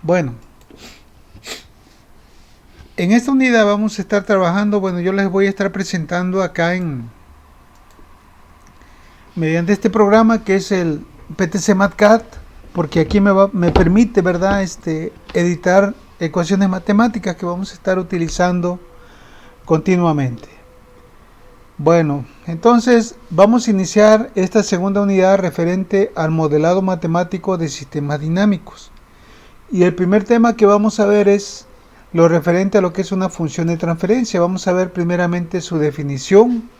Bueno, en esta unidad vamos a estar trabajando, bueno, yo les voy a estar presentando acá mediante este programa que es el PTC MATCAD, porque aquí me permite, ¿verdad?, editar ecuaciones matemáticas que vamos a estar utilizando continuamente. Bueno, entonces vamos a iniciar esta segunda unidad referente al modelado matemático de sistemas dinámicos. Y el primer tema que vamos a ver es lo referente a lo que es una función de transferencia. Vamos a ver primeramente su definición,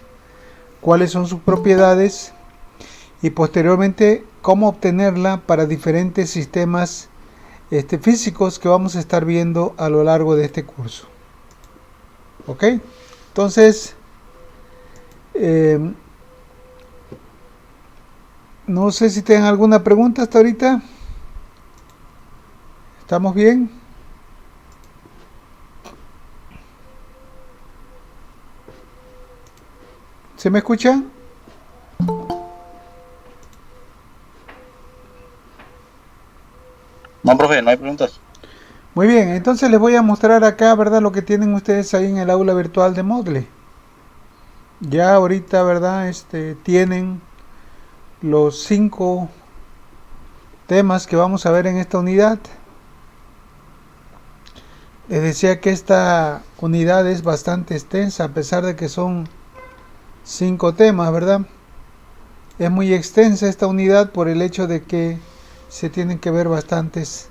cuáles son sus propiedades y posteriormente cómo obtenerla para diferentes sistemas físicos que vamos a estar viendo a lo largo de este curso. ¿Ok? Entonces, no sé si tienen alguna pregunta hasta ahorita. ¿Estamos bien? ¿Se me escucha? No, profe, no hay preguntas. Muy bien, entonces les voy a mostrar acá, ¿verdad?, lo que tienen ustedes ahí en el aula virtual de Moodle. Ya ahorita, ¿verdad?, tienen los 5 temas que vamos a ver en esta unidad. Les decía que esta unidad es bastante extensa, a pesar de que son 5 temas, ¿verdad? Es muy extensa esta unidad por el hecho de que se tienen que ver bastantes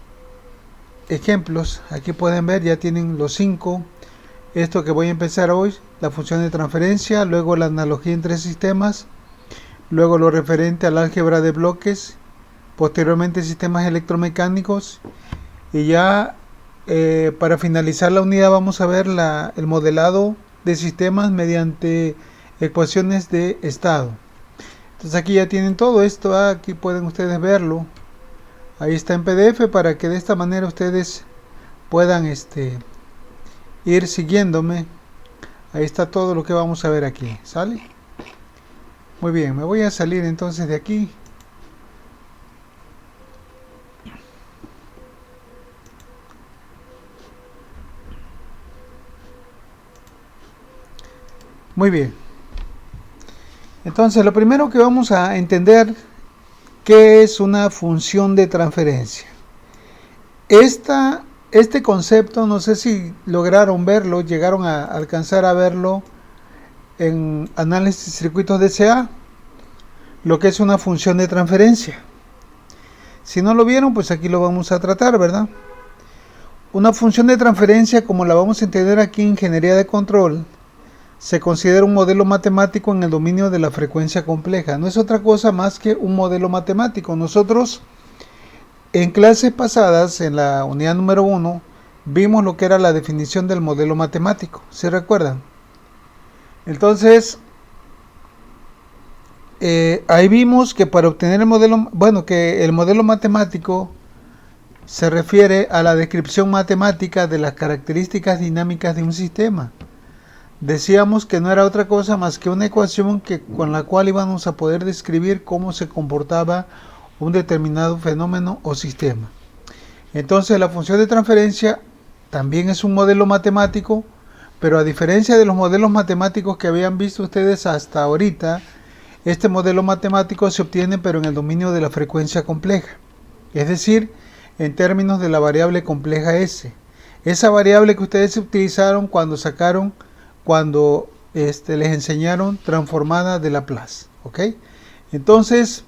ejemplos. Aquí pueden ver, ya tienen los 5. Esto que voy a empezar hoy, la función de transferencia, luego la analogía entre sistemas, luego lo referente al álgebra de bloques, posteriormente sistemas electromecánicos, y ya para finalizar la unidad vamos a ver el modelado de sistemas mediante ecuaciones de estado. Entonces aquí ya tienen todo esto, aquí pueden ustedes verlo, ahí está en PDF para que de esta manera ustedes puedan ir siguiéndome. Ahí está todo lo que vamos a ver aquí, ¿sale? Muy bien, me voy a salir entonces de aquí. Muy bien. Entonces, lo primero que vamos a entender, ¿qué es una función de transferencia? Este concepto, no sé si lograron verlo, llegaron a alcanzar a verlo en análisis de circuitos DCA, lo que es una función de transferencia. Si no lo vieron, pues aquí lo vamos a tratar, ¿verdad? Una función de transferencia, como la vamos a entender aquí en ingeniería de control, se considera un modelo matemático en el dominio de la frecuencia compleja. No es otra cosa más que un modelo matemático. Nosotros en clases pasadas, en la unidad número 1, vimos lo que era la definición del modelo matemático. ¿Se recuerdan? Entonces, ahí vimos que para obtener el modelo, que el modelo matemático se refiere a la descripción matemática de las características dinámicas de un sistema. Decíamos que no era otra cosa más que una ecuación con la cual íbamos a poder describir cómo se comportaba un determinado fenómeno o sistema. Entonces la función de transferencia también es un modelo matemático, pero a diferencia de los modelos matemáticos que habían visto ustedes hasta ahorita, este modelo matemático se obtiene pero en el dominio de la frecuencia compleja, es decir, en términos de la variable compleja S. Esa variable que ustedes utilizaron cuando les enseñaron transformada de Laplace, ¿ok? Entonces,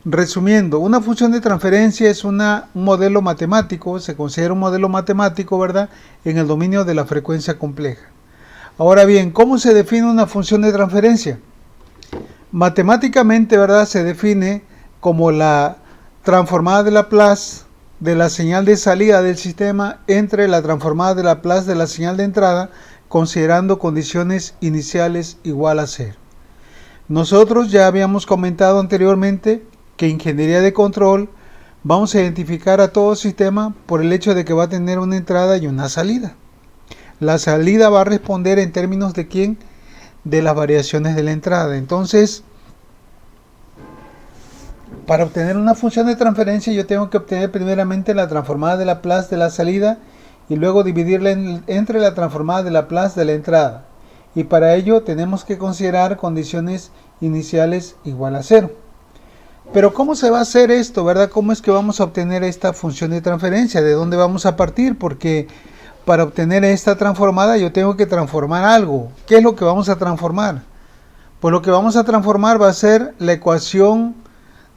resumiendo, una función de transferencia es un modelo matemático, se considera un modelo matemático, ¿verdad?, en el dominio de la frecuencia compleja. Ahora bien, ¿cómo se define una función de transferencia? Matemáticamente, ¿verdad?, se define como la transformada de Laplace de la señal de salida del sistema entre la transformada de Laplace de la señal de entrada, considerando condiciones iniciales igual a 0. Nosotros ya habíamos comentado anteriormente que en ingeniería de control vamos a identificar a todo sistema por el hecho de que va a tener una entrada y una salida. La salida va a responder en términos de quién, de las variaciones de la entrada. Entonces, Para obtener una función de transferencia yo tengo que obtener primeramente la transformada de Laplace de la salida y luego dividirla entre la transformada de Laplace de la entrada. Y para ello tenemos que considerar condiciones iniciales igual a 0. Pero ¿cómo se va a hacer esto, verdad? ¿Cómo es que vamos a obtener esta función de transferencia? ¿De dónde vamos a partir? Porque para obtener esta transformada yo tengo que transformar algo. ¿Qué es lo que vamos a transformar? Pues lo que vamos a transformar va a ser la ecuación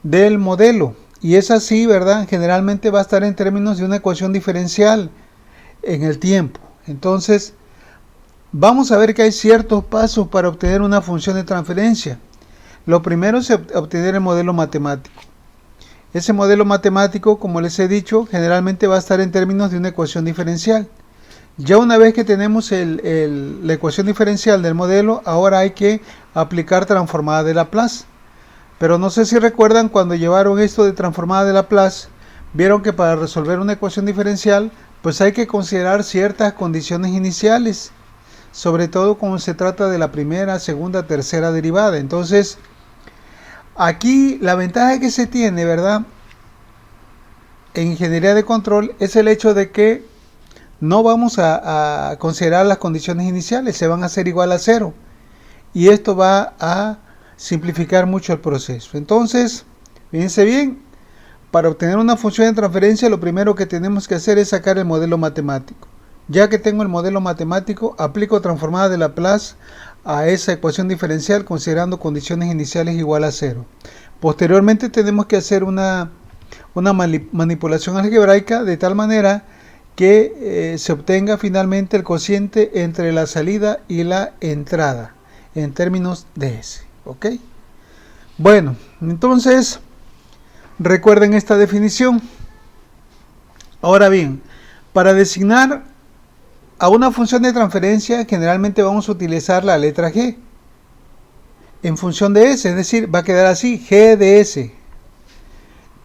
del modelo. Y es así, ¿verdad? Generalmente va a estar en términos de una ecuación diferencial en el tiempo. Entonces, vamos a ver que hay ciertos pasos para obtener una función de transferencia. Lo primero es obtener el modelo matemático. Ese modelo matemático, como les he dicho, generalmente va a estar en términos de una ecuación diferencial. Ya una vez que tenemos la ecuación diferencial del modelo, ahora hay que aplicar transformada de Laplace. Pero no sé si recuerdan cuando llevaron esto de transformada de Laplace, vieron que para resolver una ecuación diferencial, pues hay que considerar ciertas condiciones iniciales, sobre todo cuando se trata de la primera, segunda, tercera derivada. Entonces, aquí la ventaja que se tiene, ¿verdad?, en ingeniería de control es el hecho de que no vamos a considerar las condiciones iniciales, se van a hacer igual a 0. Y esto va a simplificar mucho el proceso. Entonces, fíjense bien, para obtener una función de transferencia lo primero que tenemos que hacer es sacar el modelo matemático. Ya que tengo el modelo matemático, aplico transformada de Laplace a esa ecuación diferencial considerando condiciones iniciales igual a 0. Posteriormente tenemos que hacer una manipulación algebraica de tal manera que se obtenga finalmente el cociente entre la salida y la entrada en términos de S. ¿Ok? Bueno, entonces recuerden esta definición. Ahora bien, para designar a una función de transferencia generalmente vamos a utilizar la letra G en función de S, es decir, va a quedar así, G de S.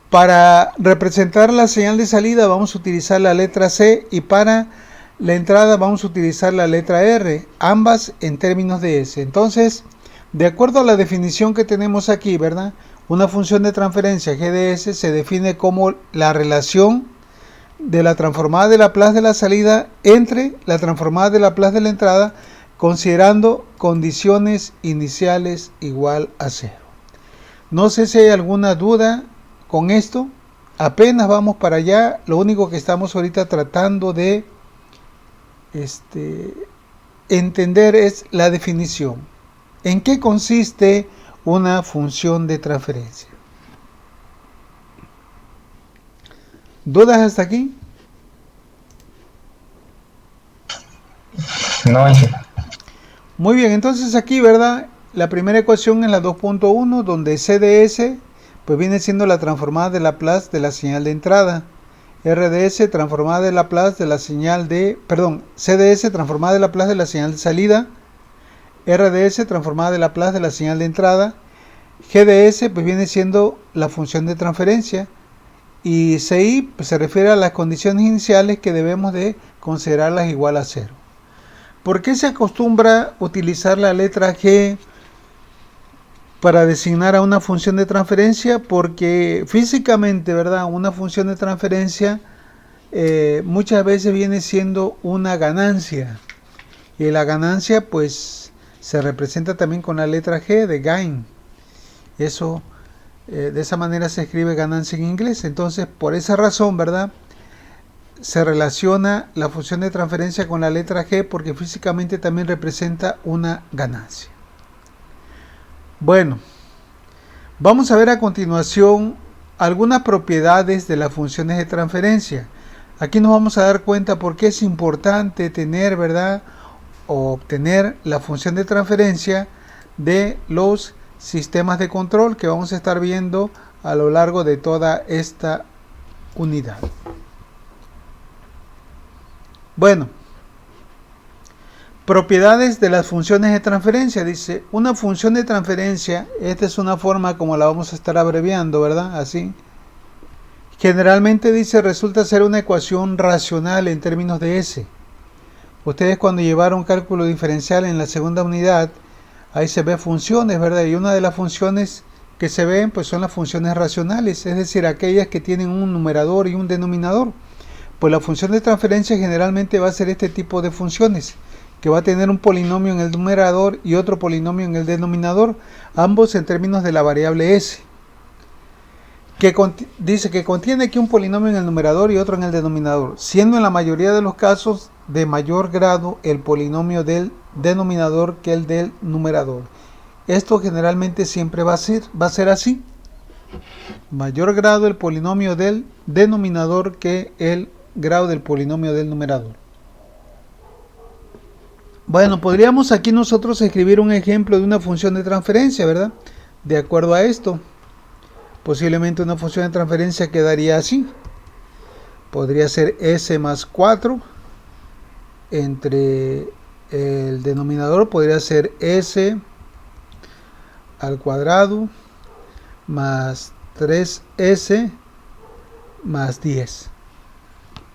Para representar la señal de salida vamos a utilizar la letra C y para la entrada vamos a utilizar la letra R, ambas en términos de S. Entonces, de acuerdo a la definición que tenemos aquí, ¿verdad?, una función de transferencia G de S se define como la relación de la transformada de Laplace de la salida entre la transformada de Laplace de la entrada, considerando condiciones iniciales igual a 0. No sé si hay alguna duda con esto. Apenas vamos para allá. Lo único que estamos ahorita tratando de entender es la definición. ¿En qué consiste una función de transferencia? ¿Dudas hasta aquí? No. Muy bien, entonces aquí, ¿verdad? La primera ecuación es la 2.1, donde C de S pues viene siendo la transformada de Laplace de la señal de entrada. R de S transformada de Laplace de la señal de... C de S transformada de Laplace de la señal de salida. R de S transformada de Laplace de la señal de entrada. G de S pues viene siendo la función de transferencia. Y CI pues se refiere a las condiciones iniciales que debemos de considerarlas igual a 0. ¿Por qué se acostumbra utilizar la letra G para designar a una función de transferencia? Porque físicamente, ¿verdad?, una función de transferencia muchas veces viene siendo una ganancia. Y la ganancia pues se representa también con la letra G de gain. Eso, de esa manera se escribe ganancia en inglés. Entonces, por esa razón, ¿verdad?, se relaciona la función de transferencia con la letra G porque físicamente también representa una ganancia. Bueno, vamos a ver a continuación algunas propiedades de las funciones de transferencia. Aquí nos vamos a dar cuenta por qué es importante tener, ¿verdad?, o obtener la función de transferencia de los sistemas de control que vamos a estar viendo a lo largo de toda esta unidad. Bueno, propiedades de las funciones de transferencia. Dice, una función de transferencia, esta es una forma como la vamos a estar abreviando, ¿verdad? Así. Generalmente dice, resulta ser una ecuación racional en términos de S. Ustedes cuando llevaron cálculo diferencial en la segunda unidad, ahí se ve funciones, ¿verdad? Y una de las funciones que se ven pues son las funciones racionales, es decir, aquellas que tienen un numerador y un denominador. Pues la función de transferencia generalmente va a ser este tipo de funciones, que va a tener un polinomio en el numerador y otro polinomio en el denominador, ambos en términos de la variable s. Dice que contiene aquí un polinomio en el numerador y otro en el denominador, siendo en la mayoría de los casos de mayor grado el polinomio del denominador que el del numerador. Esto generalmente siempre va a ser así. Mayor grado el polinomio del denominador que el grado del polinomio del numerador. Bueno, podríamos aquí nosotros escribir un ejemplo de una función de transferencia, ¿verdad? De acuerdo a esto. Posiblemente una función de transferencia quedaría así. Podría ser s más 4 entre el denominador, podría ser s al cuadrado más 3s más 10.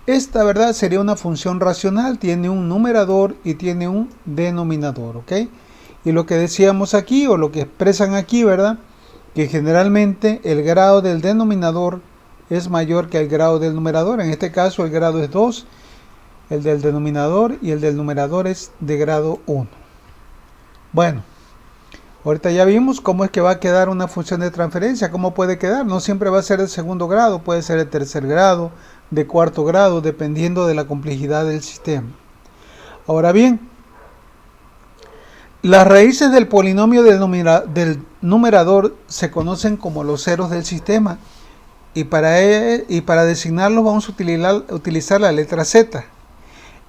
Esta, ¿verdad?, sería una función racional, tiene un numerador y tiene un denominador, ¿ok? Y lo que decíamos aquí, o lo que expresan aquí, ¿verdad?, que generalmente el grado del denominador es mayor que el grado del numerador. En este caso el grado es 2, el del denominador, y el del numerador es de grado 1. Bueno, ahorita ya vimos cómo es que va a quedar una función de transferencia, cómo puede quedar. No siempre va a ser de segundo grado, puede ser de tercer grado, de cuarto grado, dependiendo de la complejidad del sistema. Ahora bien, las raíces del polinomio del numerador se conocen como los ceros del sistema, y para designarlos vamos a utilizar la letra z.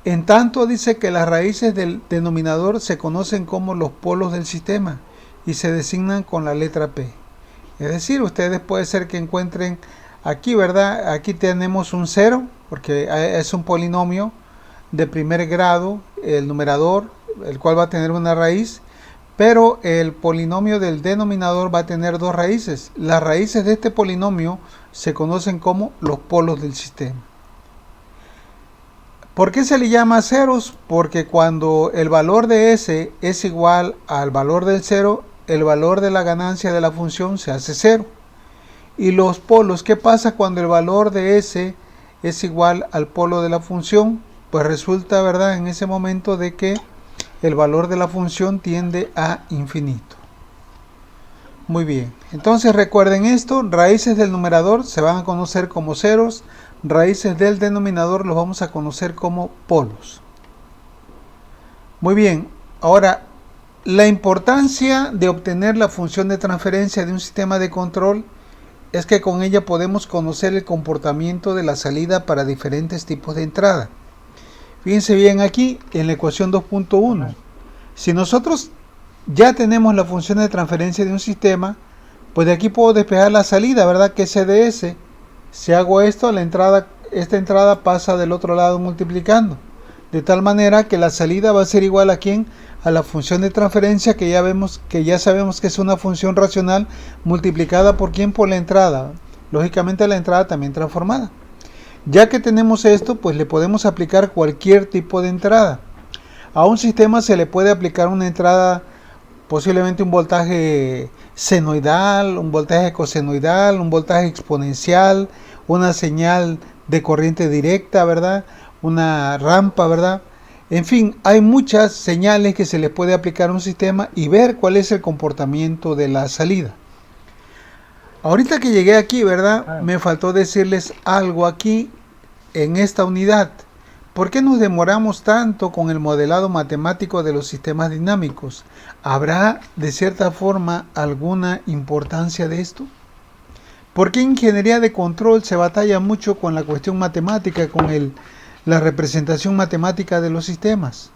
En tanto, dice que las raíces del denominador se conocen como los polos del sistema y se designan con la letra p. Es decir, ustedes puede ser que encuentren aquí, ¿verdad? Aquí tenemos un 0 porque es un polinomio de primer grado, el numerador, el cual va a tener una raíz, pero el polinomio del denominador va a tener dos raíces. Las raíces de este polinomio se conocen como los polos del sistema. ¿Por qué se le llama ceros? Porque cuando el valor de s es igual al valor del 0, el valor de la ganancia de la función se hace 0. Y los polos, ¿qué pasa cuando el valor de s es igual al polo de la función? Pues resulta, ¿verdad?, en ese momento de que el valor de la función tiende a infinito. Muy bien, entonces recuerden esto, raíces del numerador se van a conocer como ceros, raíces del denominador los vamos a conocer como polos. Muy bien, ahora la importancia de obtener la función de transferencia de un sistema de control es que con ella podemos conocer el comportamiento de la salida para diferentes tipos de entrada. Fíjense bien aquí en la ecuación 2.1. Si nosotros ya tenemos la función de transferencia de un sistema, pues de aquí puedo despejar la salida, ¿verdad?, que es CDS. Si hago esto, esta entrada pasa del otro lado multiplicando. De tal manera que la salida va a ser igual a ¿quién? A la función de transferencia que ya sabemos que es una función racional multiplicada por ¿quién? Por la entrada. Lógicamente la entrada también transformada. Ya que tenemos esto, pues le podemos aplicar cualquier tipo de entrada. A un sistema se le puede aplicar una entrada, posiblemente un voltaje senoidal, un voltaje cosenoidal, un voltaje exponencial, una señal de corriente directa, ¿verdad?, una rampa, ¿verdad? En fin, hay muchas señales que se le puede aplicar a un sistema y ver cuál es el comportamiento de la salida. Ahorita que llegué aquí, ¿verdad?, me faltó decirles algo aquí en esta unidad. ¿Por qué nos demoramos tanto con el modelado matemático de los sistemas dinámicos? ¿Habrá de cierta forma alguna importancia de esto? ¿Por qué en ingeniería de control se batalla mucho con la cuestión matemática, con la representación matemática de los sistemas?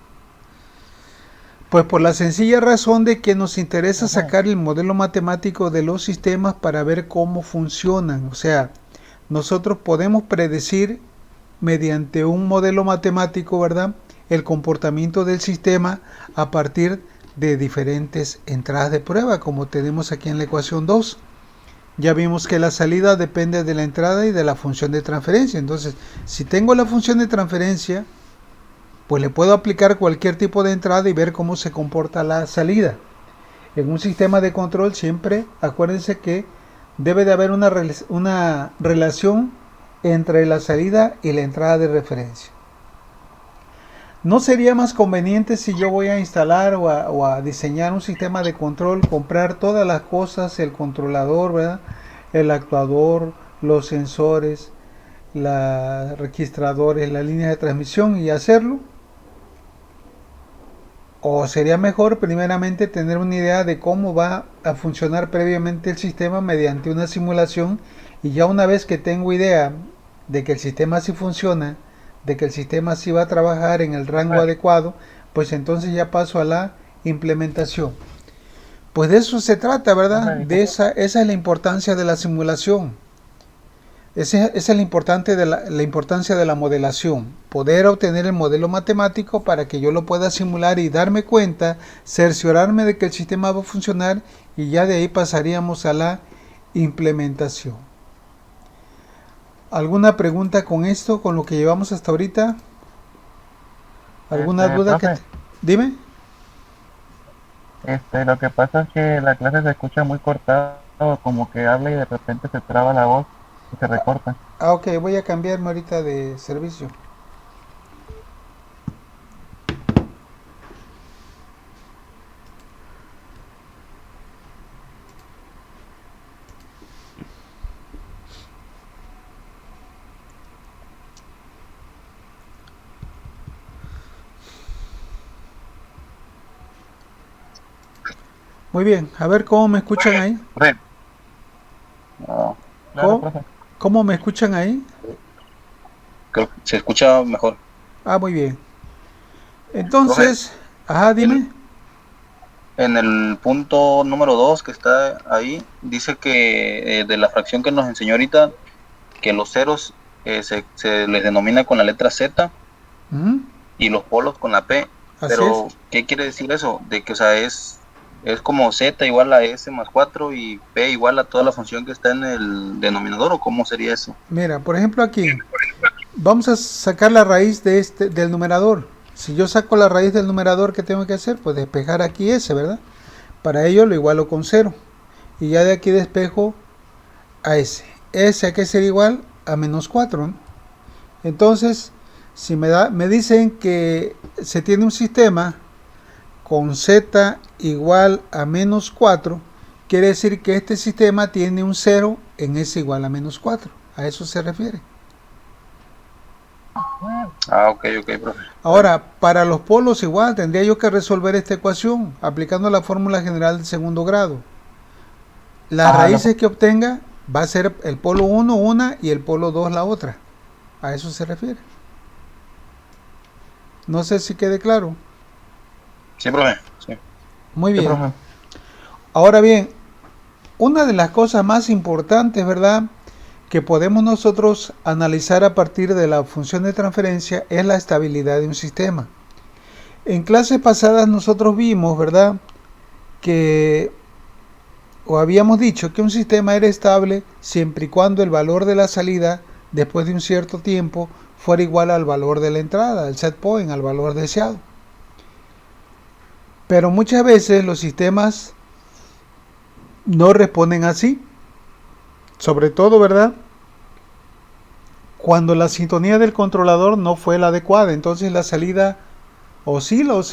Pues por la sencilla razón de que nos interesa sacar el modelo matemático de los sistemas para ver cómo funcionan. O sea, nosotros podemos predecir mediante un modelo matemático, ¿verdad?, el comportamiento del sistema a partir de diferentes entradas de prueba, como tenemos aquí en la ecuación 2. Ya vimos que la salida depende de la entrada y de la función de transferencia. Entonces, si tengo la función de transferencia, pues le puedo aplicar cualquier tipo de entrada y ver cómo se comporta la salida. En un sistema de control siempre acuérdense que debe de haber una relación entre la salida y la entrada de referencia. ¿No sería más conveniente si yo voy a instalar o a diseñar un sistema de control, comprar todas las cosas, el controlador, ¿verdad? El actuador, los sensores, los registradores, las líneas de transmisión y hacerlo? ¿O sería mejor primeramente tener una idea de cómo va a funcionar previamente el sistema mediante una simulación, y ya una vez que tengo idea de que el sistema sí funciona, de que el sistema sí va a trabajar en el rango adecuado, pues entonces ya paso a la implementación? Pues de eso se trata, ¿verdad? Esa es la importancia de la simulación. Esa es la importancia de la modelación. Poder obtener el modelo matemático para que yo lo pueda simular y darme cuenta, cerciorarme de que el sistema va a funcionar, y ya de ahí pasaríamos a la implementación. ¿Alguna pregunta con esto, con lo que llevamos hasta ahorita? ¿Alguna duda Profe, Dime. lo que pasa es que la clase se escucha muy cortada, como que habla y de repente se traba la voz y se recorta. Ok, voy a cambiarme ahorita de servicio. Muy bien, a ver cómo me escuchan ahí. Profe, no, claro, ¿Cómo, profe, cómo me escuchan ahí? Creo que se escucha mejor. Ah, muy bien. Profe, Entonces, ajá, el, dime. en el punto número 2 que está ahí, dice que de la fracción que nos enseñó ahorita, que los ceros se les denomina con la letra Z Ujú, y los polos con la P. así es. Pero, ¿qué quiere decir eso? De que, o sea, es como Z igual a S más 4 y P igual a toda la función que está en el denominador, ¿o cómo sería eso? Mira, por ejemplo aquí, vamos a sacar la raíz del numerador. Si yo saco la raíz del numerador, ¿qué tengo que hacer? Pues despejar aquí S, ¿verdad? Para ello lo igualo con 0. Y ya de aquí despejo a S. S hay que ser igual a menos 4, ¿no? Entonces, si me dicen que se tiene un sistema con Z igual a menos 4, quiere decir que este sistema tiene un 0 en S igual a menos 4. A eso se refiere. Ah, ok, profe. Ahora, para los polos igual, tendría yo que resolver esta ecuación aplicando la fórmula general del segundo grado. Las raíces que obtenga va a ser el polo 1 una y el polo 2 la otra. A eso se refiere. No sé si quede claro. Sí, profe. Sí. Muy sí, bien. profe. Ahora bien, una de las cosas más importantes, ¿verdad?, que podemos nosotros analizar a partir de la función de transferencia es la estabilidad de un sistema. En clases pasadas nosotros vimos, ¿verdad?, o habíamos dicho que un sistema era estable siempre y cuando el valor de la salida después de un cierto tiempo fuera igual al valor de la entrada, al set point, al valor deseado. Pero muchas veces los sistemas no responden así, sobre todo, ¿verdad?, cuando la sintonía del controlador no fue la adecuada. Entonces la salida oscila o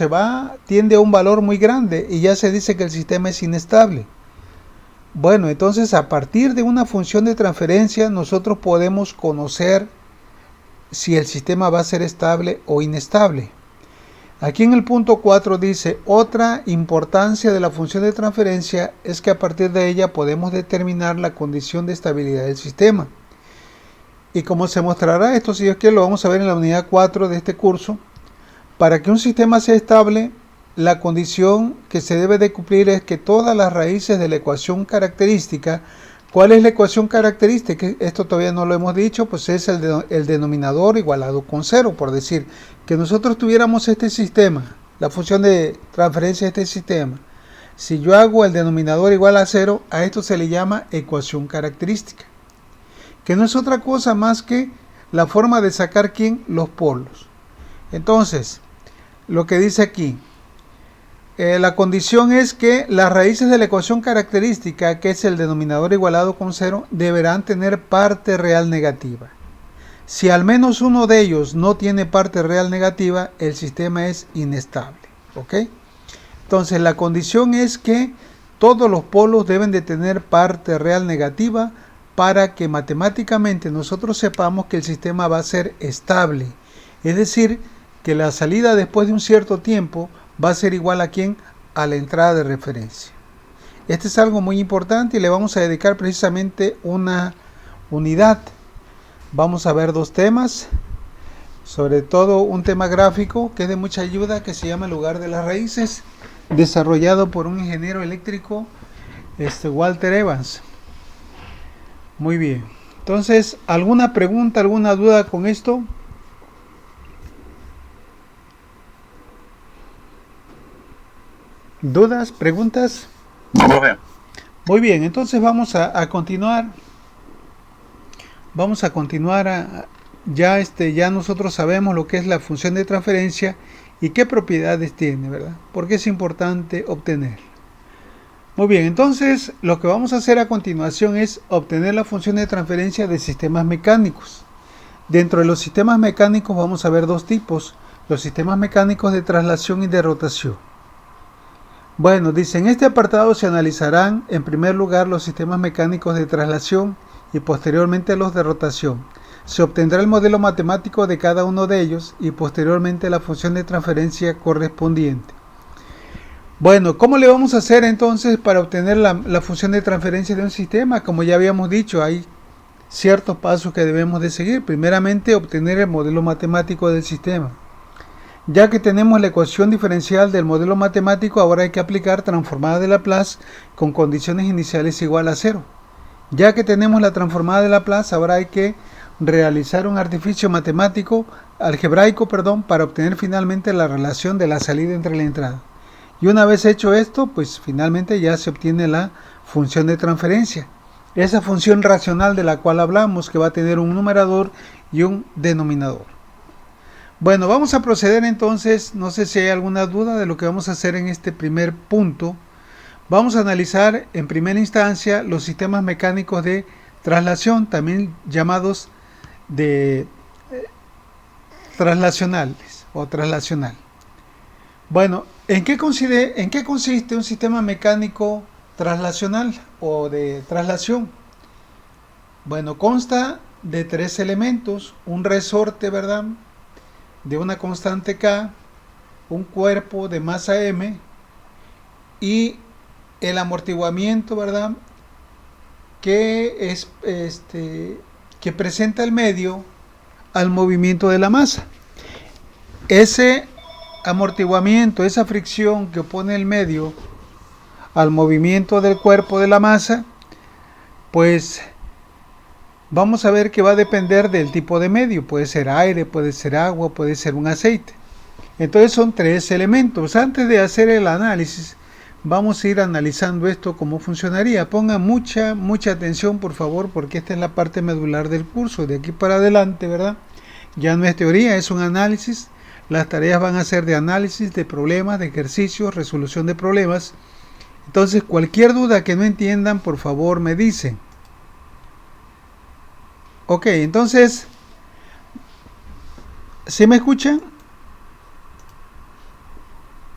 tiende a un valor muy grande y ya se dice que el sistema es inestable. Bueno, entonces a partir de una función de transferencia nosotros podemos conocer si el sistema va a ser estable o inestable. Aquí en el punto 4 dice, otra importancia de la función de transferencia es que a partir de ella podemos determinar la condición de estabilidad del sistema. Y como se mostrará esto, si Dios quiere, lo vamos a ver en la unidad 4 de este curso. Para que un sistema sea estable, la condición que se debe de cumplir es que todas las raíces de la ecuación característica. ¿Cuál es la ecuación característica? Esto todavía no lo hemos dicho, pues es el denominador igualado con 0, por decir que nosotros tuviéramos este sistema, la función de transferencia de este sistema. Si yo hago el denominador igual a 0, a esto se le llama ecuación característica, que no es otra cosa más que la forma de sacar los polos. Entonces, lo que dice aquí, La condición es que las raíces de la ecuación característica, que es el denominador igualado con 0, deberán tener parte real negativa. Si al menos uno de ellos no tiene parte real negativa, el sistema es inestable. ¿Ok? Entonces la condición es que todos los polos deben de tener parte real negativa para que matemáticamente nosotros sepamos que el sistema va a ser estable. Es decir, que la salida después de un cierto tiempo va a ser igual a ¿quién? A la entrada de referencia. Este es algo muy importante y le vamos a dedicar precisamente una unidad. Vamos a ver dos temas, sobre todo un tema gráfico que es de mucha ayuda, que se llama el lugar de las raíces, desarrollado por un ingeniero eléctrico, Walter Evans. Muy bien. Entonces, ¿alguna pregunta, alguna duda con esto? ¿Dudas? ¿Preguntas? No, profe. Muy bien, entonces vamos a continuar. Vamos a continuar. Ya nosotros sabemos lo que es la función de transferencia y qué propiedades tiene, ¿verdad? Porque es importante obtener. Muy bien, entonces lo que vamos a hacer a continuación es obtener la función de transferencia de sistemas mecánicos. Dentro de los sistemas mecánicos vamos a ver dos tipos: los sistemas mecánicos de traslación y de rotación. Bueno, dice, en este apartado se analizarán en primer lugar los sistemas mecánicos de traslación y posteriormente los de rotación. Se obtendrá el modelo matemático de cada uno de ellos y posteriormente la función de transferencia correspondiente. Bueno, ¿cómo le vamos a hacer entonces para obtener la función de transferencia de un sistema? Como ya habíamos dicho, hay ciertos pasos que debemos de seguir. Primeramente, obtener el modelo matemático del sistema. Ya que tenemos la ecuación diferencial del modelo matemático, ahora hay que aplicar transformada de Laplace con condiciones iniciales igual a 0. Ya que tenemos la transformada de Laplace, ahora hay que realizar un artificio matemático, algebraico, para obtener finalmente la relación de la salida entre la entrada. Y una vez hecho esto, pues finalmente ya se obtiene la función de transferencia. Esa función racional de la cual hablamos, que va a tener un numerador y un denominador. Bueno, vamos a proceder entonces. No sé si hay alguna duda de lo que vamos a hacer en este primer punto. Vamos a analizar en primera instancia los sistemas mecánicos de traslación, también llamados de traslacionales o traslacional. Bueno, ¿en qué consiste un sistema mecánico traslacional o de traslación? Bueno, consta de tres elementos: un resorte, ¿verdad?, de una constante K, un cuerpo de masa M y el amortiguamiento, ¿verdad?, que es que presenta el medio al movimiento de la masa. Ese amortiguamiento, esa fricción que opone el medio al movimiento del cuerpo de la masa, pues vamos a ver que va a depender del tipo de medio. Puede ser aire, puede ser agua, puede ser un aceite. Entonces son tres elementos. Antes de hacer el análisis, vamos a ir analizando esto, cómo funcionaría. Pongan mucha atención, por favor, porque esta es la parte medular del curso. De aquí para adelante, ¿verdad?, ya no es teoría, es un análisis. Las tareas van a ser de análisis de problemas, de ejercicios, resolución de problemas. Entonces, cualquier duda que no entiendan, por favor, me dicen. Ok, entonces, ¿sí me escuchan?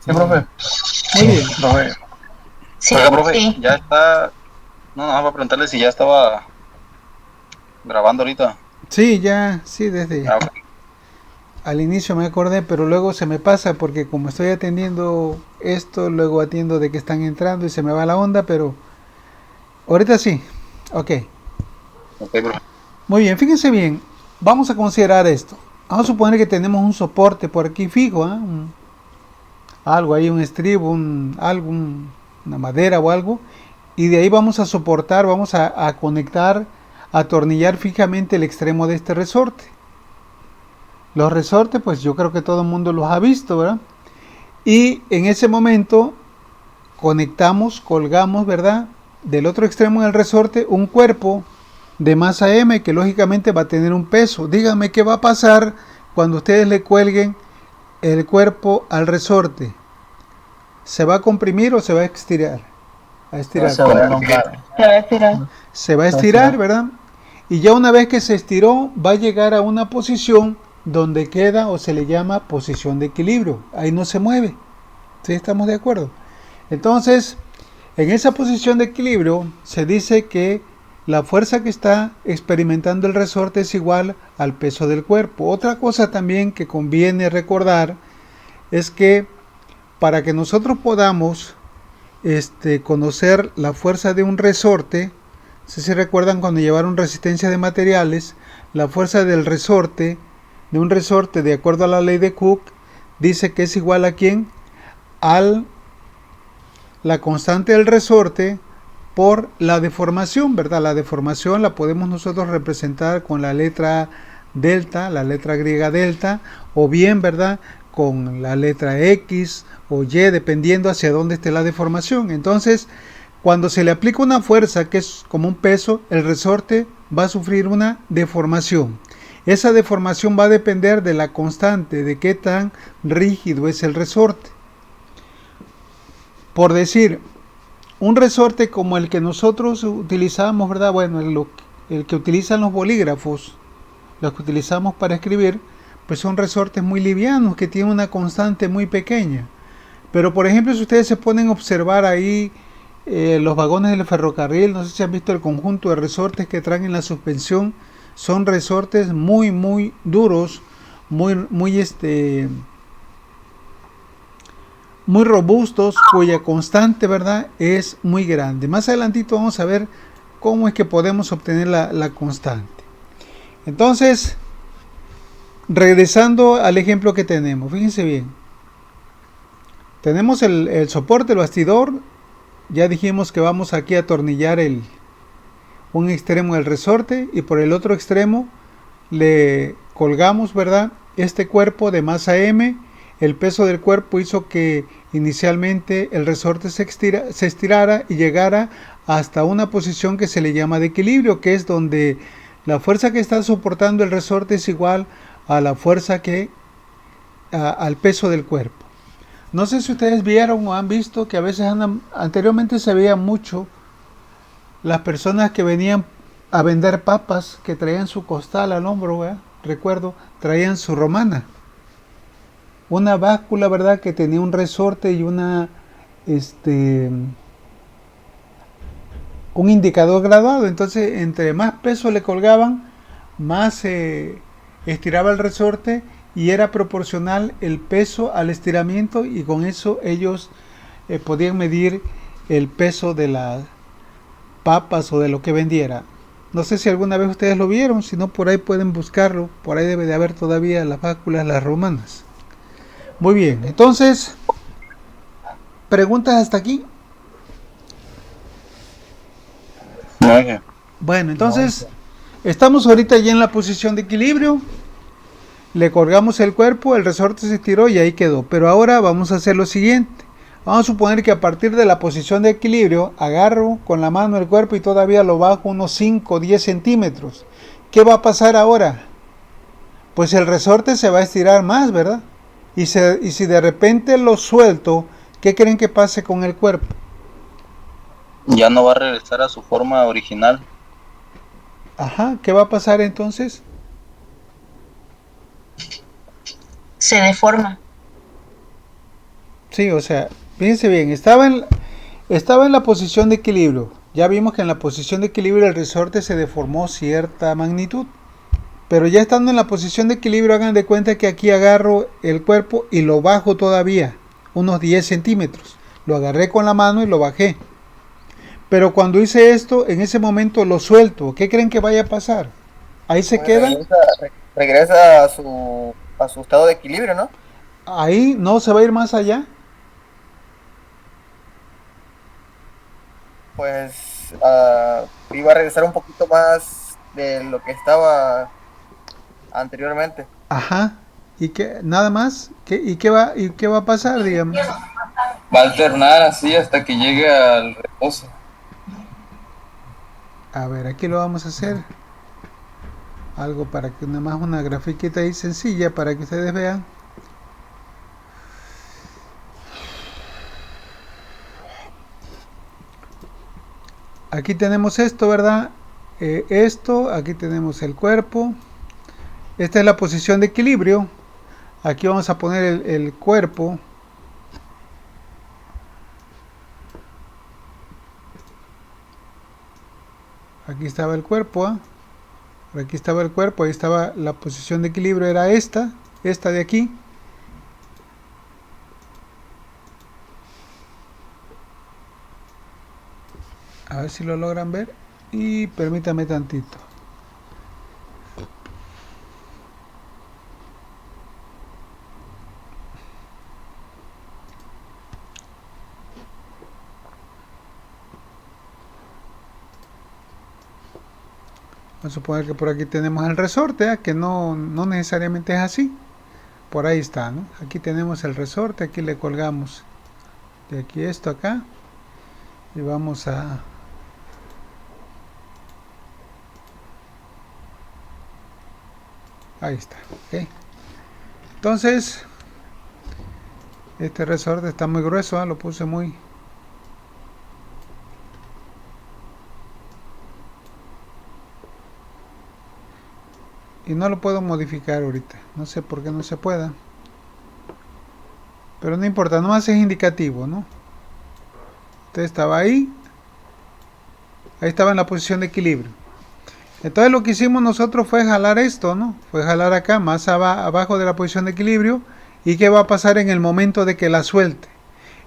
Sí, profe. Muy bien. Profe. Sí, oiga, profe, sí. Ya está. No, para preguntarle si ya estaba grabando ahorita. Sí, ya, sí, desde okay. Al inicio me acordé, pero luego se me pasa porque como estoy atendiendo esto, luego atiendo de que están entrando y se me va la onda, pero ahorita sí. Ok. Ok, profe. Muy bien, fíjense bien, vamos a considerar esto. Vamos a suponer que tenemos un soporte por aquí fijo, algo ahí, un estribo, una madera o algo, y de ahí vamos a soportar, vamos a conectar, a atornillar fijamente el extremo de este resorte. Los resortes, pues yo creo que todo el mundo los ha visto, ¿verdad? Y en ese momento conectamos, colgamos, ¿verdad?, del otro extremo del resorte un cuerpo de masa M que lógicamente va a tener un peso. Díganme qué va a pasar cuando ustedes le cuelguen el cuerpo al resorte. ¿Se va a comprimir o se va a estirar? A estirar. Se va a elongar. Se va a estirar. Se va a estirar, ¿verdad? Y ya una vez que se estiró, va a llegar a una posición donde queda o se le llama posición de equilibrio. Ahí no se mueve. ¿Sí estamos de acuerdo? Entonces, en esa posición de equilibrio se dice que la fuerza que está experimentando el resorte es igual al peso del cuerpo. Otra cosa también que conviene recordar es que para que nosotros podamos conocer la fuerza de un resorte, si se recuerdan cuando llevaron resistencia de materiales, la fuerza del resorte, de un resorte de acuerdo a la ley de Cook, dice que es igual a ¿quién? La constante del resorte por la deformación, ¿verdad? La deformación la podemos nosotros representar con la letra delta, la letra griega delta, o bien, ¿verdad?, con la letra X o Y, dependiendo hacia dónde esté la deformación. Entonces, cuando se le aplica una fuerza que es como un peso, el resorte va a sufrir una deformación. Esa deformación va a depender de la constante, de qué tan rígido es el resorte. Por decir, un resorte como el que nosotros utilizamos, ¿verdad? Bueno, el que utilizan los bolígrafos, los que utilizamos para escribir, pues son resortes muy livianos que tienen una constante muy pequeña. Pero por ejemplo, si ustedes se ponen a observar ahí los vagones del ferrocarril, no sé si han visto el conjunto de resortes que traen en la suspensión, son resortes muy muy duros, muy robustos, cuya constante, ¿verdad?, es muy grande. Más adelantito vamos a ver cómo es que podemos obtener la constante. Entonces, regresando al ejemplo que tenemos, fíjense bien. Tenemos el soporte, el bastidor. Ya dijimos que vamos aquí a atornillar un extremo del resorte y por el otro extremo le colgamos, ¿verdad?, este cuerpo de masa M. El peso del cuerpo hizo que inicialmente el resorte se estirara y llegara hasta una posición que se le llama de equilibrio, que es donde la fuerza que está soportando el resorte es igual a la fuerza al peso del cuerpo. No sé si ustedes vieron o han visto que a veces anteriormente se veía mucho las personas que venían a vender papas, que traían su costal al hombro, ¿verdad? Recuerdo, traían su romana, una báscula, ¿verdad?, que tenía un resorte y un indicador graduado. Entonces, entre más peso le colgaban, más se estiraba el resorte y era proporcional el peso al estiramiento, y con eso ellos podían medir el peso de las papas o de lo que vendiera. No sé si alguna vez ustedes lo vieron, si no, por ahí pueden buscarlo, por ahí debe de haber todavía las básculas, las romanas. Muy bien, entonces, ¿preguntas hasta aquí? Bueno, entonces, estamos ahorita ya en la posición de equilibrio. Le colgamos el cuerpo, el resorte se estiró y ahí quedó. Pero ahora vamos a hacer lo siguiente. Vamos a suponer que a partir de la posición de equilibrio, agarro con la mano el cuerpo y todavía lo bajo unos 5 o 10 centímetros. ¿Qué va a pasar ahora? Pues el resorte se va a estirar más, ¿verdad? Y si de repente lo suelto, ¿qué creen que pase con el cuerpo? Ya no va a regresar a su forma original. Ajá, ¿qué va a pasar entonces? Se deforma. Sí, o sea, fíjense bien, estaba en la posición de equilibrio. Ya vimos que en la posición de equilibrio el resorte se deformó cierta magnitud. Pero ya estando en la posición de equilibrio, hagan de cuenta que aquí agarro el cuerpo y lo bajo todavía, unos 10 centímetros. Lo agarré con la mano y lo bajé. Pero cuando hice esto, en ese momento lo suelto. ¿Qué creen que vaya a pasar? Ahí se queda. Regresa a su estado de equilibrio, ¿no? Ahí no se va a ir más allá. Pues iba a regresar un poquito más de lo que estaba anteriormente. Ajá. ¿Y qué? ¿Nada más? ¿Y qué va a pasar, digamos? Va a alternar así hasta que llegue al reposo. A ver, aquí lo vamos a hacer. Algo para que nada más una grafiquita ahí sencilla para que ustedes vean. aquí tenemos esto, ¿verdad? Esto, aquí tenemos el cuerpo. Esta es la posición de equilibrio. Aquí vamos a poner el cuerpo. Aquí estaba el cuerpo, ¿ah? Aquí estaba el cuerpo, ahí estaba la posición de equilibrio, era esta de aquí. A ver si lo logran ver. Y permítame tantito. Vamos a suponer que por aquí tenemos el resorte, ¿eh? Que no necesariamente es así. Por ahí está, ¿no? Aquí tenemos el resorte, aquí le colgamos de aquí esto acá. Y vamos a... Ahí está, ¿ok? Entonces, este resorte está muy grueso, ¿eh? Lo puse muy... Y no lo puedo modificar ahorita. No sé por qué no se pueda. Pero no importa, nomás es indicativo, ¿no? Entonces estaba ahí. Ahí estaba en la posición de equilibrio. Entonces lo que hicimos nosotros fue jalar esto, ¿no? Fue jalar acá, más abajo de la posición de equilibrio. ¿Y qué va a pasar en el momento de que la suelte?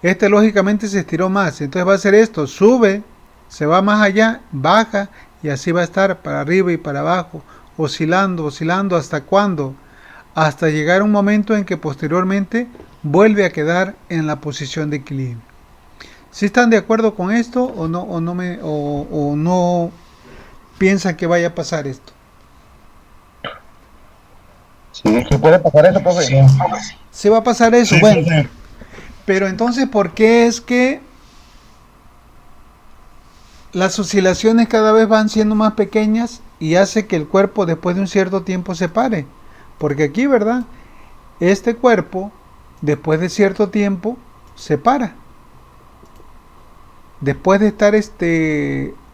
Este lógicamente se estiró más. Entonces va a hacer esto, sube, se va más allá, baja. Y así va a estar para arriba y para abajo. Oscilando, oscilando, ¿hasta cuándo? Hasta llegar a un momento en que posteriormente vuelve a quedar en la posición de equilibrio. ¿Sí están de acuerdo con esto o no piensan que vaya a pasar esto? Sí, ¿sí puede pasar eso, profe? Sí. ¿Sí va a pasar eso? Sí, Bueno, profe. pero entonces, ¿por qué es que las oscilaciones cada vez van siendo más pequeñas y hace que el cuerpo después de un cierto tiempo se pare? Porque aquí, ¿verdad? Este cuerpo, después de cierto tiempo, se para. Después de estar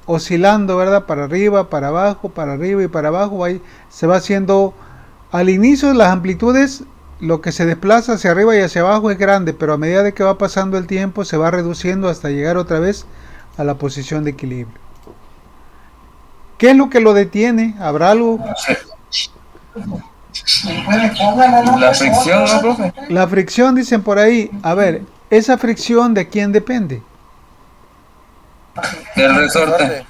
oscilando, ¿verdad? Para arriba, para abajo, para arriba y para abajo, ahí se va haciendo... Al inicio las amplitudes, lo que se desplaza hacia arriba y hacia abajo es grande, pero a medida de que va pasando el tiempo se va reduciendo hasta llegar otra vez a la posición de equilibrio. ¿Qué es lo que lo detiene? ¿Habrá algo? La fricción, ¿no, profe? La fricción, dicen por ahí. A ver, ¿esa fricción de quién depende? Del resorte.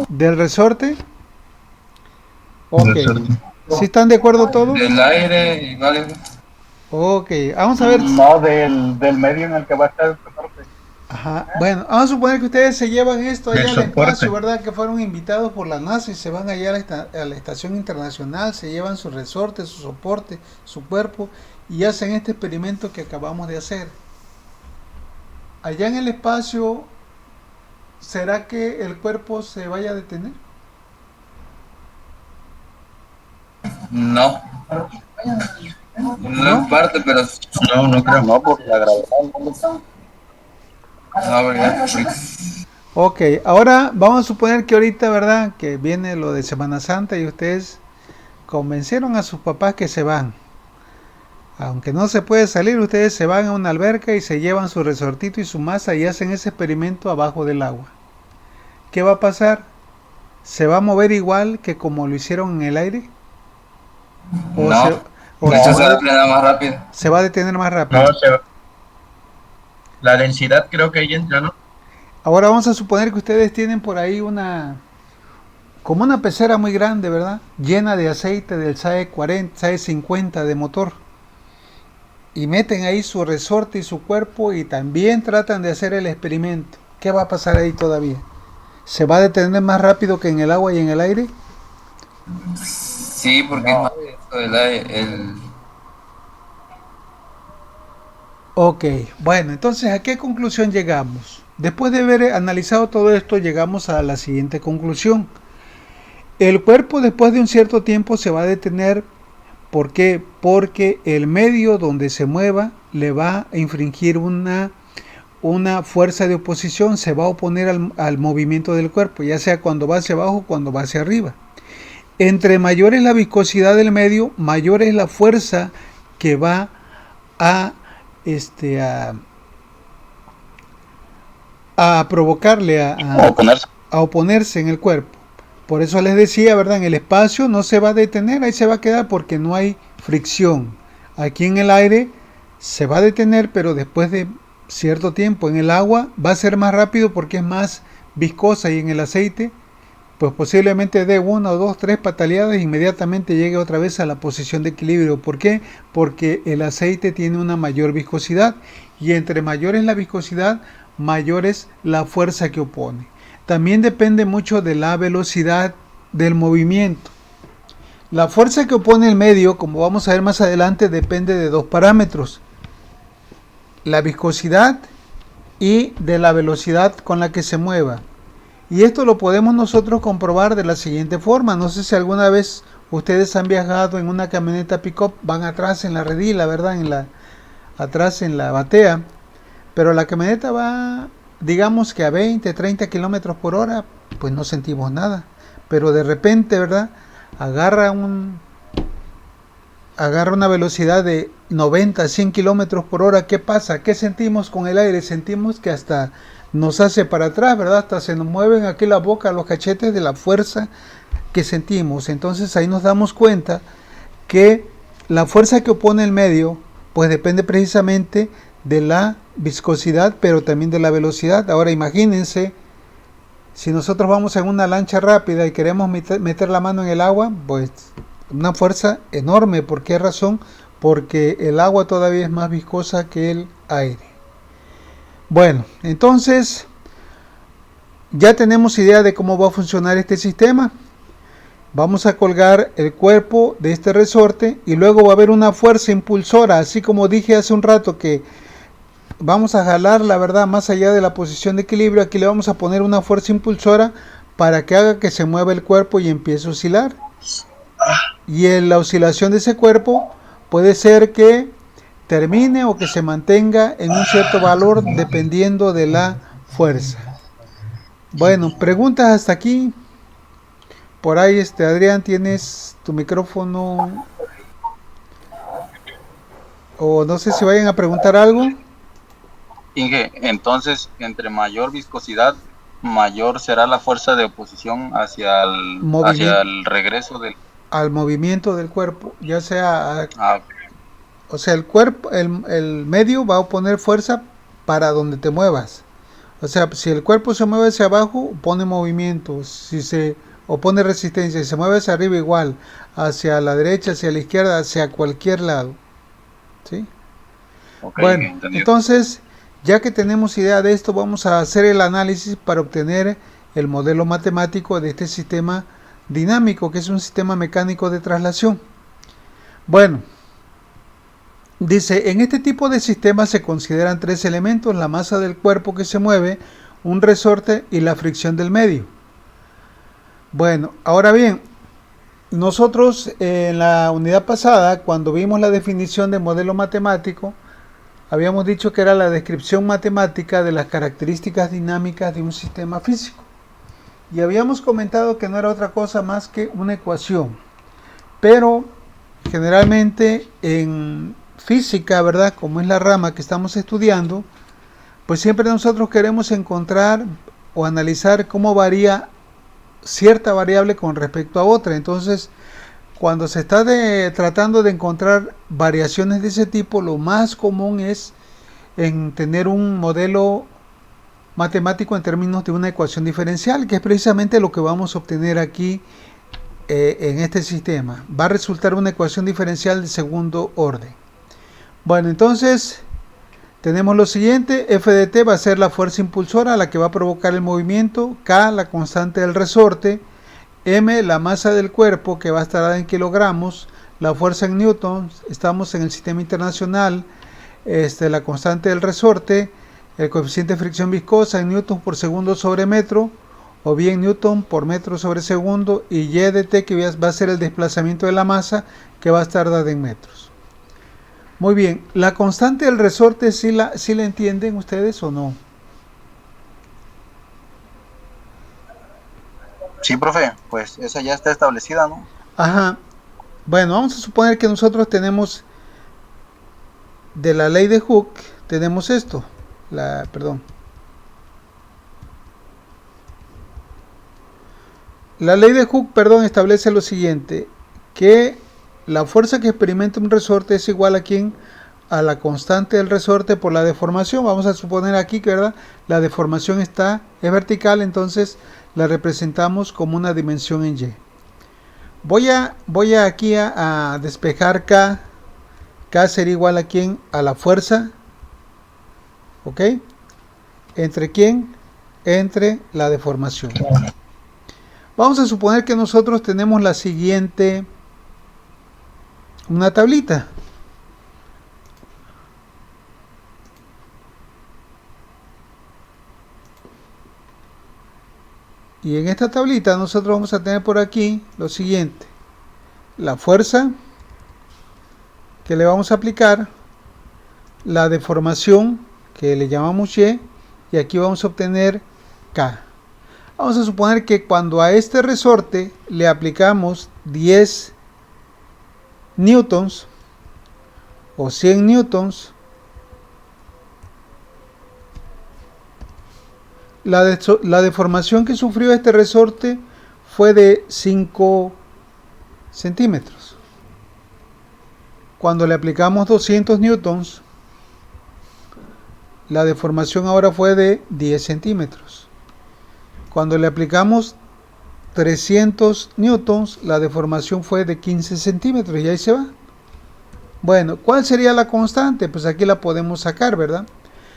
¿Del resorte? Ok. Resorte. ¿Sí están de acuerdo todos? Del aire, igual. Ok, vamos a ver. No, del medio en el que va a estar el resorte. Ajá. Bueno, vamos a suponer que ustedes se llevan esto allá Del al soporte. espacio, ¿verdad? Que fueron invitados por la NASA y se van allá a la estación internacional, se llevan su resorte, su soporte, su cuerpo y hacen este experimento que acabamos de hacer. Allá en el espacio, ¿será que el cuerpo se vaya a detener? No. No en parte, pero No creo. No, por la gravedad. no habría Ok, ahora vamos a suponer que ahorita, ¿verdad? Que viene lo de Semana Santa y ustedes convencieron a sus papás que se van. Aunque no se puede salir, ustedes se van a una alberca y se llevan su resortito y su masa y hacen ese experimento abajo del agua. ¿Qué va a pasar? ¿Se va a mover igual que como lo hicieron en el aire? ¿O No. o De hecho, se va a frenar más rápido. se va a detener más rápido? No, la densidad creo que ahí entra, ¿no? Ahora vamos a suponer que ustedes tienen por ahí como una pecera muy grande, ¿verdad? Llena de aceite del SAE 40, SAE 50 de motor. Y meten ahí su resorte y su cuerpo y también tratan de hacer el experimento. ¿Qué va a pasar ahí todavía? ¿Se va a detener más rápido que en el agua y en el aire? Sí, porque es más denso el aire. Ok, bueno, entonces ¿a qué conclusión llegamos? Después de haber analizado todo esto, llegamos a la siguiente conclusión. El cuerpo después de un cierto tiempo se va a detener. ¿Por qué? Porque el medio donde se mueva le va a infringir una una fuerza de oposición, se va a oponer al movimiento del cuerpo, ya sea cuando va hacia abajo o cuando va hacia arriba. Entre mayor es la viscosidad del medio, mayor es la fuerza que va a provocarle a oponerse en el cuerpo. Por eso les decía, ¿verdad? En el espacio no se va a detener, ahí se va a quedar porque no hay fricción. Aquí en el aire se va a detener, pero después de cierto tiempo. En el agua va a ser más rápido porque es más viscosa, y en el aceite pues posiblemente dé 1, 2, 3 pataleadas e inmediatamente llegue otra vez a la posición de equilibrio. ¿Por qué? Porque el aceite tiene una mayor viscosidad, y entre mayor es la viscosidad, mayor es la fuerza que opone. También depende mucho de la velocidad del movimiento. La fuerza que opone el medio, como vamos a ver más adelante, depende de dos parámetros: la viscosidad y de la velocidad con la que se mueva. Y esto lo podemos nosotros comprobar de la siguiente forma. No sé si alguna vez ustedes han viajado en una camioneta pick-up, van atrás en la redila, ¿verdad? Atrás en la batea, pero la camioneta va, digamos que a 20, 30 kilómetros por hora, pues no sentimos nada. Pero de repente, ¿verdad? Agarra una velocidad de 90, 100 kilómetros por hora. ¿Qué pasa? ¿Qué sentimos con el aire? Sentimos que hasta nos hace para atrás, ¿verdad? Hasta se nos mueven aquí la boca, los cachetes, de la fuerza que sentimos. Entonces ahí nos damos cuenta que la fuerza que opone el medio pues depende precisamente de la viscosidad, pero también de la velocidad. Ahora imagínense, si nosotros vamos en una lancha rápida y queremos meter la mano en el agua, pues una fuerza enorme. ¿Por qué razón? Porque el agua todavía es más viscosa que el aire. Bueno, entonces ya tenemos idea de cómo va a funcionar este sistema. Vamos a colgar el cuerpo de este resorte y luego va a haber una fuerza impulsora, así como dije hace un rato que vamos a jalar, la verdad, más allá de la posición de equilibrio. Aquí le vamos a poner una fuerza impulsora para que haga que se mueva el cuerpo y empiece a oscilar. Y en la oscilación de ese cuerpo puede ser que termine o que se mantenga en un cierto valor dependiendo de la fuerza. Bueno, preguntas hasta aquí. Por ahí, Adrián, tienes tu micrófono, o no sé si vayan a preguntar algo. Inge, entonces, entre mayor viscosidad, mayor será la fuerza de oposición hacia el regreso al movimiento del cuerpo, ya sea o sea, el cuerpo, el medio va a oponer fuerza para donde te muevas. O sea, si el cuerpo se mueve hacia abajo, pone movimiento. Si se opone resistencia, si se mueve hacia arriba, igual, hacia la derecha, hacia la izquierda, hacia cualquier lado. ¿Sí? Okay, bueno, entendido. Entonces, ya que tenemos idea de esto, vamos a hacer el análisis para obtener el modelo matemático de este sistema dinámico, que es un sistema mecánico de traslación. Bueno, dice, en este tipo de sistemas se consideran tres elementos: la masa del cuerpo que se mueve, un resorte y la fricción del medio. Bueno, ahora bien, nosotros en la unidad pasada, cuando vimos la definición de modelo matemático, habíamos dicho que era la descripción matemática de las características dinámicas de un sistema físico. Y habíamos comentado que no era otra cosa más que una ecuación. Pero generalmente en física, ¿verdad? Como es la rama que estamos estudiando, pues siempre nosotros queremos encontrar o analizar cómo varía cierta variable con respecto a otra. Entonces, cuando se está tratando de encontrar variaciones de ese tipo, lo más común es en tener un modelo matemático en términos de una ecuación diferencial, que es precisamente lo que vamos a obtener aquí en este sistema. Va a resultar una ecuación diferencial de segundo orden. Bueno, entonces tenemos lo siguiente: F de t va a ser la fuerza impulsora, la que va a provocar el movimiento, K la constante del resorte, M la masa del cuerpo, que va a estar dada en kilogramos, la fuerza en newtons, estamos en el sistema internacional, la constante del resorte, el coeficiente de fricción viscosa en newtons por segundo sobre metro, o bien newton por metro sobre segundo, y Y de t, que va a ser el desplazamiento de la masa, que va a estar dada en metros. Muy bien. ¿La constante del resorte sí la entienden ustedes o no? Sí, profe, pues esa ya está establecida, ¿no? Ajá. Bueno, vamos a suponer que nosotros tenemos de la ley de Hooke, tenemos esto. Perdón. La ley de Hooke, perdón, establece lo siguiente, que la fuerza que experimenta un resorte es igual a ¿quién? A la constante del resorte por la deformación. Vamos a suponer aquí que, ¿verdad?, la deformación es vertical, entonces la representamos como una dimensión en Y. Voy a aquí a despejar K. K sería igual a ¿quién? A la fuerza. ¿Ok? ¿Entre quién? Entre la deformación. Vamos a suponer que nosotros tenemos la siguiente, una tablita. Y en esta tablita nosotros vamos a tener por aquí lo siguiente. La fuerza que le vamos a aplicar, la deformación que le llamamos Y, y aquí vamos a obtener K. Vamos a suponer que cuando a este resorte le aplicamos 10 newtons o 100 newtons, la deformación que sufrió este resorte fue de 5 centímetros. Cuando le aplicamos 200 newtons, la deformación ahora fue de 10 centímetros. Cuando le aplicamos 300 newtons, la deformación fue de 15 centímetros y ahí se va. Bueno, ¿cuál sería la constante? Pues aquí la podemos sacar, ¿verdad?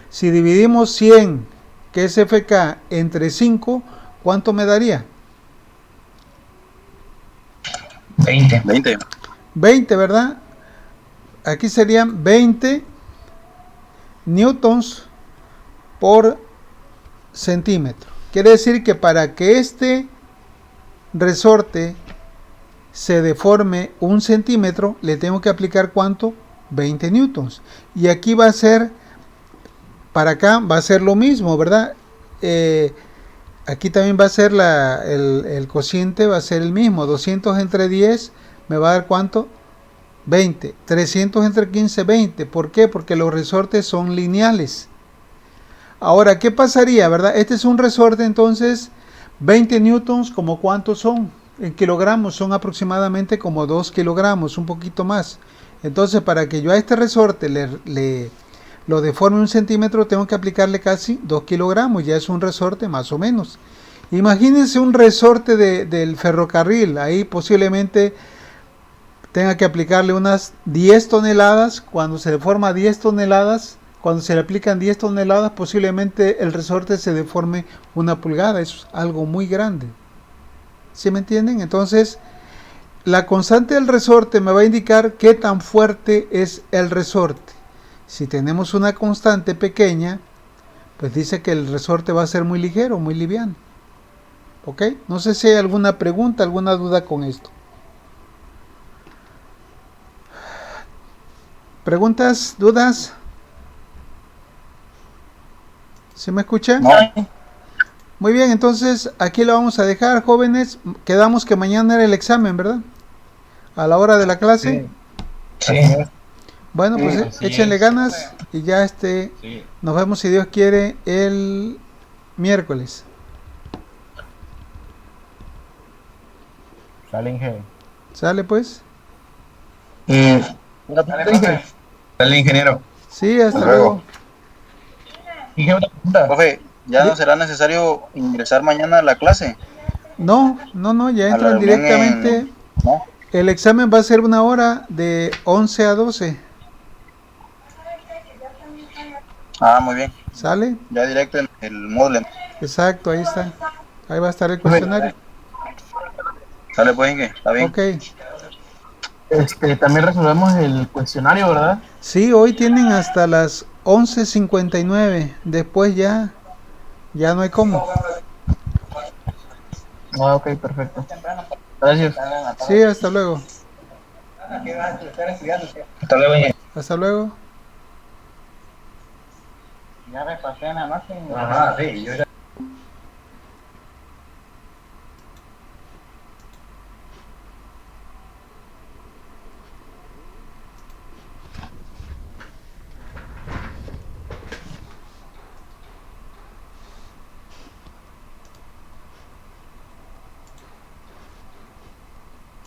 Si dividimos 100, que es FK, entre 5, ¿cuánto me daría? 20. 20, ¿verdad? Aquí serían 20 newtons por centímetro. Quiere decir que para que este resorte se deforme 1 centímetro, le tengo que aplicar ¿cuánto? 20 newtons. Y aquí va a ser, para acá va a ser lo mismo, ¿verdad? Aquí también va a ser el cociente, va a ser el mismo. 200 entre 10 me va a dar ¿cuánto? 20. 300 entre 15, 20. ¿Por qué? Porque los resortes son lineales. Ahora, ¿qué pasaría, verdad? Este es un resorte, entonces, 20 newtons, ¿como cuántos son? En kilogramos son aproximadamente como 2 kilogramos, un poquito más. Entonces, para que yo a este resorte lo deforme 1 centímetro, tengo que aplicarle casi 2 kilogramos. Ya es un resorte más o menos. Imagínense un resorte del ferrocarril. Ahí posiblemente tenga que aplicarle unas 10 toneladas. Cuando se deforma 10 toneladas, cuando se le aplican 10 toneladas, posiblemente el resorte se deforme 1 pulgada. Es algo muy grande. ¿Sí me entienden? Entonces, la constante del resorte me va a indicar qué tan fuerte es el resorte. Si tenemos una constante pequeña, pues dice que el resorte va a ser muy ligero, muy liviano. ¿Ok? No sé si hay alguna pregunta, alguna duda con esto. ¿Preguntas? ¿Dudas? ¿Se me escucha? No. Muy bien, entonces aquí lo vamos a dejar, jóvenes. Quedamos que mañana era el examen, ¿verdad? A la hora de la clase. Sí. Bueno, pues así échenle es. ganas y ya Sí. nos vemos si Dios quiere el miércoles. Sale Inge. ¿Sale pues? Dale, ingeniero. Sí, hasta Hasta luego. luego. Dije otra pregunta. Profe, ¿ya no será necesario ingresar mañana a la clase? No, ya A la entran reunión directamente. ¿No? El examen va a ser 1 hora de 11 a 12. Ah, muy bien. ¿Sale? Ya directo en el Moodle. Exacto, ahí está. Ahí va a estar el cuestionario. Sale pues, Inge, está bien. Ok. También resolvemos el cuestionario, ¿verdad? Sí, hoy tienen hasta las 11:59. Después ya no hay cómo. Ah, ok, perfecto. Gracias. Sí, hasta luego. Hasta luego, Inge. Hasta luego. Ya repasé nada más. Ajá, sí, yo ya